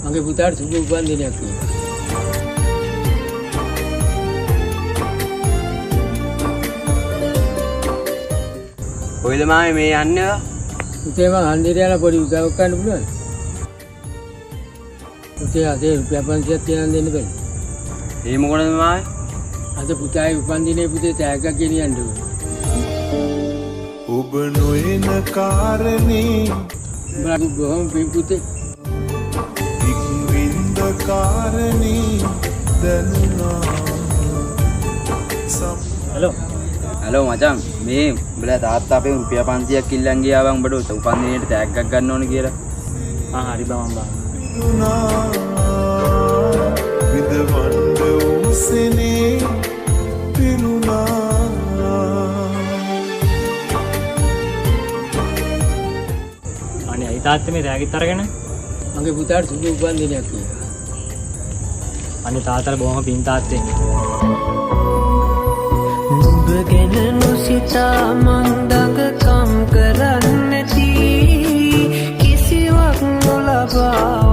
මගේ පුතාට සුබ උපන්දිනයක් කියලා. කොයිද මාමේ මේ යන්නේ? පුතේ මං හන්දියට යන පොඩි උදව්වක් කරන්න පුළුවන්. පුතේ අද රුපියල් 500ක් තියන්න දෙන්න බෑ. ඒ මොකටද මාමේ? අද පුතාගේ උපන්දිනේ පුතේ තෑග්ගක් ගෙනියන්න ඕනේ. ඔබ නොයන කාරණේ උඹලා බොහොම පිං පුතේ. ඉක්වින්ද කාරණේ දැනුණා. හලෝ. හලෝ මචං මේ උඹලා තාත්තා අපේ රුපියල් 500ක් ඉල්ලන් ගියා බං උඹට උපන්දිනේට තෑග්ගක් ගන්න ඕනේ කියලා. හරි බං බං. විදවන්ද උසනේ පිරුණා. අනේ අයි තාත්තේ මේ රැගිත් අරගෙන මගේ පුතාට සුබ උපන්දිනයක් කියලා. අනේ තාත්තට බොහොම පිං තාත්තේ. නුඹ ගැන නොසිතා මං දඟකම් කරන්නේති කිසිවක් නොලබා